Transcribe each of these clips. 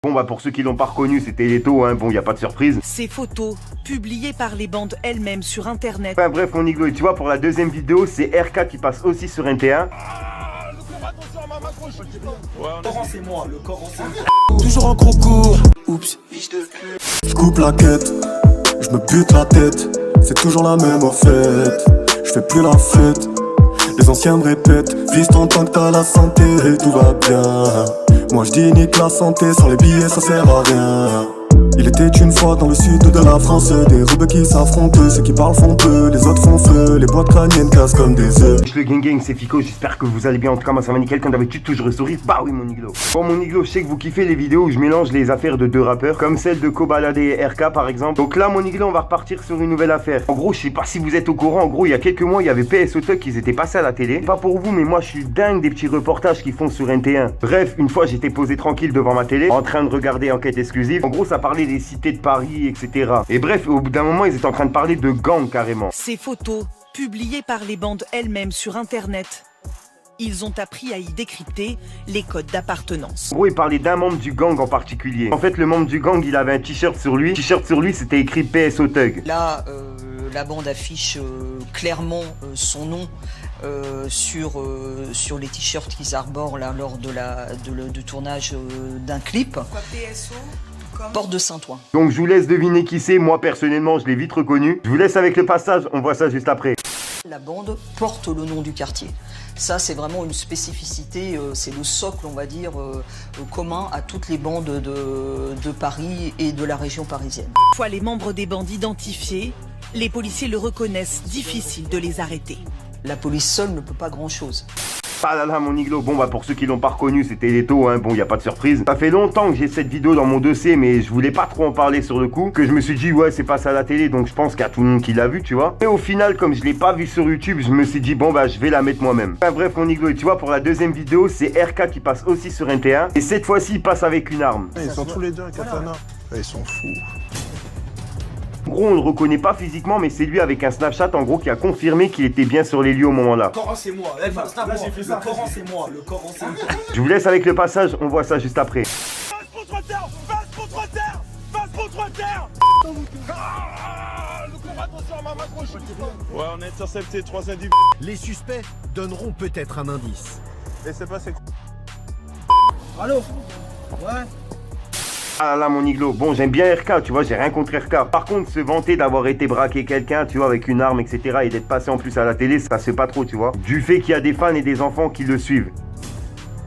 Bon bah pour ceux qui l'ont pas reconnu, c'était Leto, hein, bon y a pas de surprise. Ces photos, publiées par les bandes elles-mêmes sur internet. Enfin bref mon Iglo, et tu vois pour la deuxième vidéo, c'est RK qui passe aussi sur NT1. C'est moi, le corps c'est toujours en concours. Oups, je coupe la quête, je me bute la tête. C'est toujours la même en fait. Je fais plus la fête. Les anciens me répètent, vise tant que t'as la santé, tout va bien. Moi je dis nique la santé, sans les billets ça sert à rien. Il était une fois dans le sud de la France, des rebeux qui s'affrontent, ceux qui parlent font peu, les autres font feu, les boîtes crâniennes cassent comme des œufs. Le gang, c'est Fico, j'espère que vous allez bien. En tout cas moi ça va nickel, comme d'habitude toujours le sourire. Bah oui mon Iglo. Bon mon Iglo, je sais que vous kiffez les vidéos où je mélange les affaires de deux rappeurs, comme celle de Kobalade et RK par exemple. Donc là mon Iglo, on va repartir sur une nouvelle affaire. En gros je sais pas si vous êtes au courant, en gros il y a quelques mois il y avait PSO Thug qui étaient passés à la télé. Pas pour vous mais moi je suis dingue des petits reportages qu'ils font sur NT1. Bref, une fois j'étais posé tranquille devant ma télé, en train de regarder Enquête exclusive. En gros ça parlait des cités de Paris, etc. Et bref, au bout d'un moment, ils étaient en train de parler de gang carrément. Ces photos, publiées par les bandes elles-mêmes sur internet. Ils ont appris à y décrypter les codes d'appartenance. En gros, ils parlaient d'un membre du gang en particulier. En fait, le membre du gang, il avait un t-shirt sur lui. T-shirt sur lui, c'était écrit PSO Thug. Là, la bande affiche clairement son nom sur les t-shirts qu'ils arborent là, lors du tournage d'un clip. Quoi, PSO ? Porte de Saint-Ouen. Donc je vous laisse deviner qui c'est. Moi personnellement je l'ai vite reconnu. Je vous laisse avec le passage, on voit ça juste après. La bande porte le nom du quartier. Ça c'est vraiment une spécificité, c'est le socle on va dire commun à toutes les bandes de Paris et de la région parisienne. Une fois les membres des bandes identifiés, les policiers le reconnaissent, difficile de les arrêter. La police seule ne peut pas grand chose. Ah là là mon Iglo, bon bah pour ceux qui l'ont pas reconnu c'était Leto, hein, bon y a pas de surprise. Ça fait longtemps que j'ai cette vidéo dans mon dossier mais je voulais pas trop en parler sur le coup. Que je me suis dit ouais c'est passé à la télé donc je pense qu'il y a tout le monde qui l'a vu tu vois. Et au final comme je l'ai pas vu sur YouTube je me suis dit bon bah je vais la mettre moi-même. Enfin bref mon Iglo, et tu vois pour la deuxième vidéo c'est RK qui passe aussi sur NT1. Et cette fois-ci il passe avec une arme. Ils sont tous les deux un katana. Ils sont fous. En gros on le reconnaît pas physiquement mais c'est lui avec un Snapchat en gros qui a confirmé qu'il était bien sur les lieux au moment là. Le Coran c'est moi, le Coran c'est moi, le Coran c'est moi. Je vous laisse avec le passage, on voit ça juste après. Face contre terre, face contre terre, face contre terre. Le combat, attention à ma m'accroche. Ouais, on a intercepté 3 individus. Les suspects donneront peut-être un indice. Et c'est passé. Allô? Ouais. Ah là mon Iglo, bon j'aime bien RK, tu vois, j'ai rien contre RK. Par contre, se vanter d'avoir été braqué quelqu'un, tu vois, avec une arme, etc. et d'être passé en plus à la télé, ça se fait pas trop, tu vois. Du fait qu'il y a des fans et des enfants qui le suivent.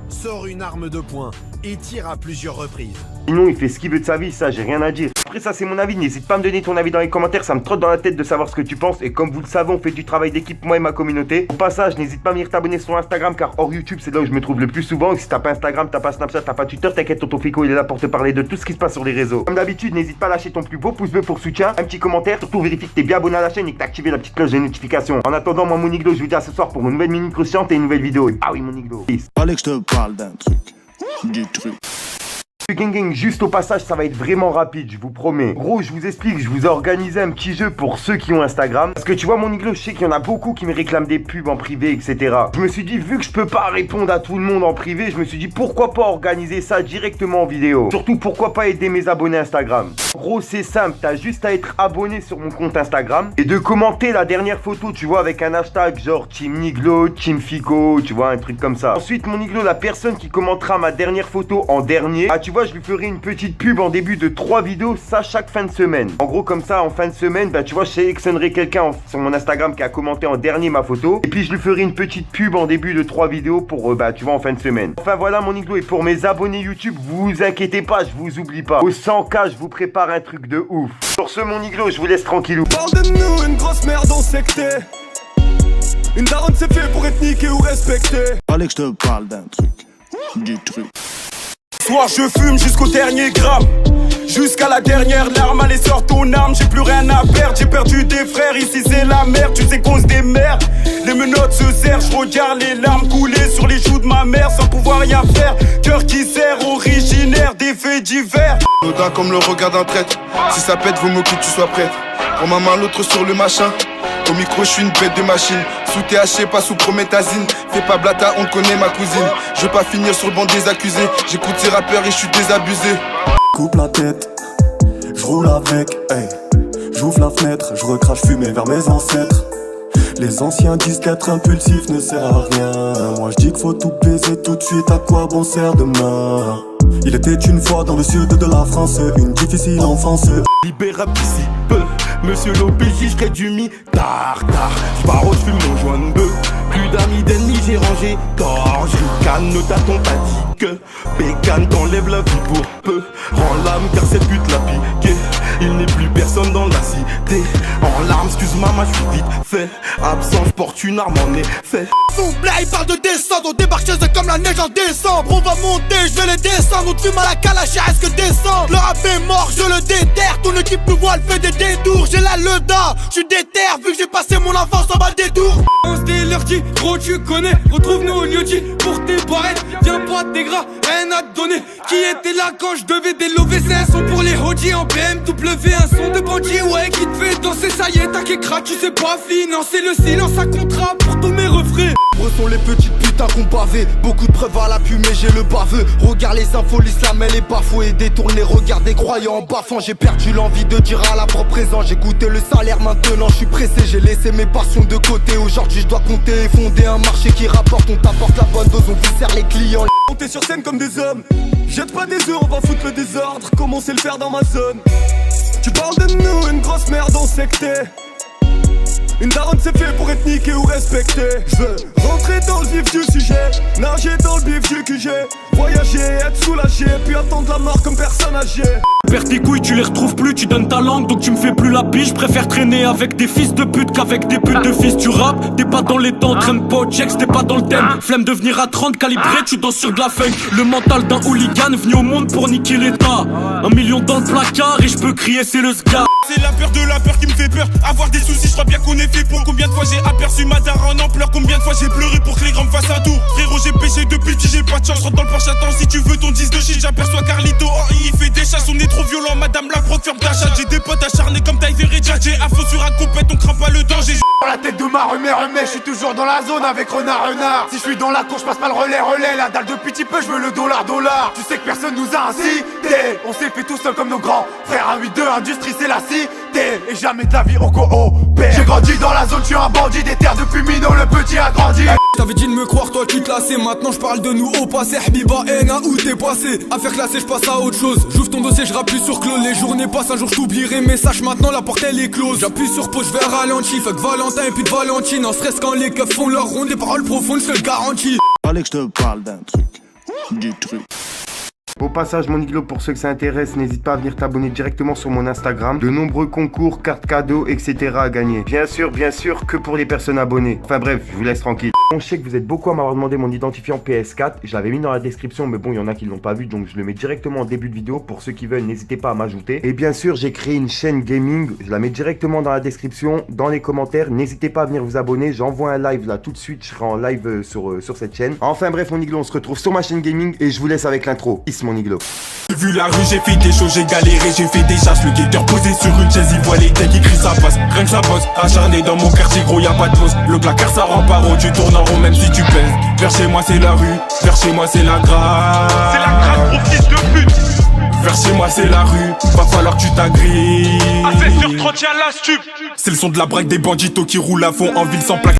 Sort une arme de poing et tire à plusieurs reprises. Sinon, il fait ce qu'il veut de sa vie, ça, j'ai rien à dire. Après, ça, c'est mon avis. N'hésite pas à me donner ton avis dans les commentaires. Ça me trotte dans la tête de savoir ce que tu penses. Et comme vous le savez, on fait du travail d'équipe, moi et ma communauté. Au passage, n'hésite pas à venir t'abonner sur Instagram, car hors YouTube, c'est là où je me trouve le plus souvent. Et si t'as pas Instagram, t'as pas Snapchat, t'as pas Twitter, t'inquiète, tonton Fico, il est là pour te parler de tout ce qui se passe sur les réseaux. Comme d'habitude, n'hésite pas à lâcher ton plus beau pouce bleu pour soutien, un petit commentaire. Surtout, vérifie que t'es bien abonné à la chaîne et que t'as activé la petite cloche de notification. En attendant, moi, mon Iglo, je vous dis à ce soir pour une nouvelle minute croustillante et une nouvelle vidéo. Ah oui, mon Iglo. Peace. Fallait que je te parle d'un truc. Du truc. Gang, juste au passage, ça va être vraiment rapide, je vous promets. Gros, je vous explique, je vous ai organisé un petit jeu pour ceux qui ont Instagram. Parce que tu vois, mon Iglo, je sais qu'il y en a beaucoup qui me réclament des pubs en privé, etc. Je me suis dit, vu que je peux pas répondre à tout le monde en privé, je me suis dit, pourquoi pas organiser ça directement en vidéo. Surtout, pourquoi pas aider mes abonnés Instagram. Gros, c'est simple, t'as juste à être abonné sur mon compte Instagram et de commenter la dernière photo, tu vois, avec un hashtag genre Team Niglo, Team Fico, tu vois, un truc comme ça. Ensuite, mon Iglo, la personne qui commentera ma dernière photo en dernier, ah, tu vois, je lui ferai une petite pub en début de 3 vidéos, ça chaque fin de semaine. En gros, comme ça, en fin de semaine, bah tu vois, je sélectionnerai quelqu'un sur mon Instagram qui a commenté en dernier ma photo. Et puis je lui ferai une petite pub en début de 3 vidéos pour, bah tu vois, en fin de semaine. Enfin voilà mon Iglo, et pour mes abonnés YouTube, vous inquiétez pas, je vous oublie pas. Au 100K, je vous prépare un truc de ouf. Sur ce, mon Iglo, je vous laisse tranquillou. Parle de nous, une grosse merde en secté. Une daronne c'est fait pour être niqué ou respecté. Fallait que je te parle d'un truc. Du truc. Soir je fume jusqu'au dernier gramme. Jusqu'à la dernière larme, allez sors ton arme. J'ai plus rien à perdre, j'ai perdu des frères. Ici c'est la merde, tu sais qu'on se démerde. Les menottes se serrent, je regarde les larmes couler sur les joues de ma mère sans pouvoir rien faire. Cœur qui serre, originaire des faits divers. Anodin comme le regard d'un traître. Si ça pète, vaut mieux que tu sois prête. Prends ma main, l'autre sur le machin. Au micro, je suis une bête de machine. Sous THC, pas sous promethazine. Fais pas blata, on te connaît ma cousine. Je veux pas finir sur le banc des accusés. J'écoute ces rappeurs et je suis désabusé. Coupe la tête, je roule avec, hey. J'ouvre la fenêtre, je recrache fumée vers mes ancêtres. Les anciens disent qu'être impulsif ne sert à rien. Moi je dis qu'il faut tout baiser tout de suite, à quoi bon sert demain. Il était une fois dans le sud de la France, une difficile enfance. Libérable d'ici peu, monsieur l'OPJ, je du mi-tard. J'pars au fume mon joint de bœuf. Plus d'amis d'ennemis, j'ai rangé tort. J'ricane, ne t'attends pas dit que Pécane t'enlève la vie pour peu. Rends l'âme car cette pute l'a piqué. Il n'est plus personne dans la cité. En larmes, excuse maman, je suis vite fait. Absent, je porte une arme en effet. Là il parle de descendre, on débarque chez eux comme la neige en décembre. On va monter, je vais les descendre, on te fume à la calache, est-ce que descendre. Le rap est mort, je le déterre, ton équipe me voit, elle fait des détours. J'ai la leda, je suis déter, vu que j'ai passé mon enfance en bas des tours. On se dit leur dit, gros tu connais, retrouve-nous au lieu dit pour tes barrettes. Viens pas tes gras, rien à te donner. Qui était là quand je devais délover, c'est un son pour les hodis en BMW, un son de bandit, ouais, qui te fait danser, ça y est, t'as qu'écrat, tu sais pas financer le silence à contrat pour tous mes refrains. Sont les petites putains qu'on bavait. Beaucoup de preuves à l'appui mais j'ai le baveux. Regarde les infos, l'islam elle est bafouée. Détourne les regards des croyants en baffant. J'ai perdu l'envie de dire à la propre présent. J'ai goûté le salaire maintenant, je suis pressé. J'ai laissé mes passions de côté. Aujourd'hui je dois compter et fonder un marché qui rapporte. On t'apporte la bonne dose, on viscère les clients. Monter sur scène comme des hommes. Jette pas des œufs, on va foutre le désordre. Comme on sait le faire dans ma zone. Tu parles de nous, une grosse merde en secté. Une daronne c'est fait pour être niqué ou respecté. Je veux rentrer dans le vif du sujet, nager dans le bif du QG, voyager, être soulagé, puis attendre la mort comme personne âgée. Perds tes couilles, tu les retrouves plus, tu donnes ta langue, donc tu me fais plus la biche. Je préfère traîner avec des fils de pute qu'avec des putes de fils. Tu rappes, t'es pas dans les temps, traîne pas au checks, t'es pas dans le thème. Flemme de venir à 30 calibré, tu danses sur de la funk. Le mental d'un hooligan venu au monde pour niquer l'état. 1 million dans le placard et je peux crier c'est le ska. C'est la peur de la peur qui me fait peur. Avoir des soucis, je crois bien qu'on est fait pour. Combien de fois j'ai aperçu ma daronne en pleurs. Combien de fois j'ai pleuré pour que les grands me fassent un tour. Frérot j'ai péché depuis petit, j'ai pas de chance. Je rentre dans le Porsche, attends si tu veux ton 10 de shit. J'aperçois Carlito, oh il fait des chasses. On est trop violent, madame la prof ferme ta chatte. J'ai des potes acharnés comme Tyver et Jack. J'ai à fond sur un compète, on craint pas le danger. Dans la tête de ma remets, je suis toujours dans la zone avec renard. Si je suis dans la cour, je passe pas le relais. La dalle de petit peu, je veux le dollar. Tu sais que personne nous a incité. On s'est fait tout seul comme nos grands frères. Un 8-2, industrie c'est la cité. Et jamais de la vie on coopère. J'ai grandi dans la zone, je suis un bandit. Des terres depuis minot, le petit a grandi. T'avais dit de me croire, toi tu te lassais. Maintenant je parle de nous au passé. Habiba, Ena, où t'es passé? Affaire classée, je passe à autre chose. J'ouvre ton dossier, je rappuie sur clos. Les journées passent, un jour je t'oublierai. Mais sache maintenant, la porte elle est close. J'appuie sur pause, je vais ralenti. Fuck Valentin et puis de Valentine. En stress quand les keufs font leur ronde. Des paroles profondes, je te le garantis. Fallait que je te parle d'un truc. Du truc. Au passage, mon iglo, pour ceux que ça intéresse, n'hésite pas à venir t'abonner directement sur mon Instagram. De nombreux concours, cartes cadeaux, etc. à gagner. Bien sûr, que pour les personnes abonnées. Enfin bref, je vous laisse tranquille. Bon, je sais que vous êtes beaucoup à m'avoir demandé mon identifiant PS4. Je l'avais mis dans la description, mais bon, il y en a qui l'ont pas vu, donc je le mets directement en début de vidéo. Pour ceux qui veulent, n'hésitez pas à m'ajouter. Et bien sûr, j'ai créé une chaîne gaming. Je la mets directement dans la description, dans les commentaires. N'hésitez pas à venir vous abonner. J'envoie un live là tout de suite. Je serai en live sur cette chaîne. Enfin bref, mon iglo, on se retrouve sur ma chaîne gaming et je vous laisse avec l'intro. Mon iglo. J'ai vu la rue, j'ai fait des choses, j'ai galéré, j'ai fait des chasses. Le guetteur posé sur une chaise, il voit les decks, il crie ça passe. Rien que ça bosse, acharné dans mon quartier, gros y'a pas de pause. Le placard ça rend pas rond, tu tournes en rond même si tu pèses. Vers chez moi c'est la rue, vers chez moi c'est la grâce. C'est la grâce, gros fils de pute. Vers chez moi c'est la rue, va falloir que tu t'agrippes. À 16h30 y'a la stup. C'est le son de la braque des banditos qui roulent à fond en ville sans plaque.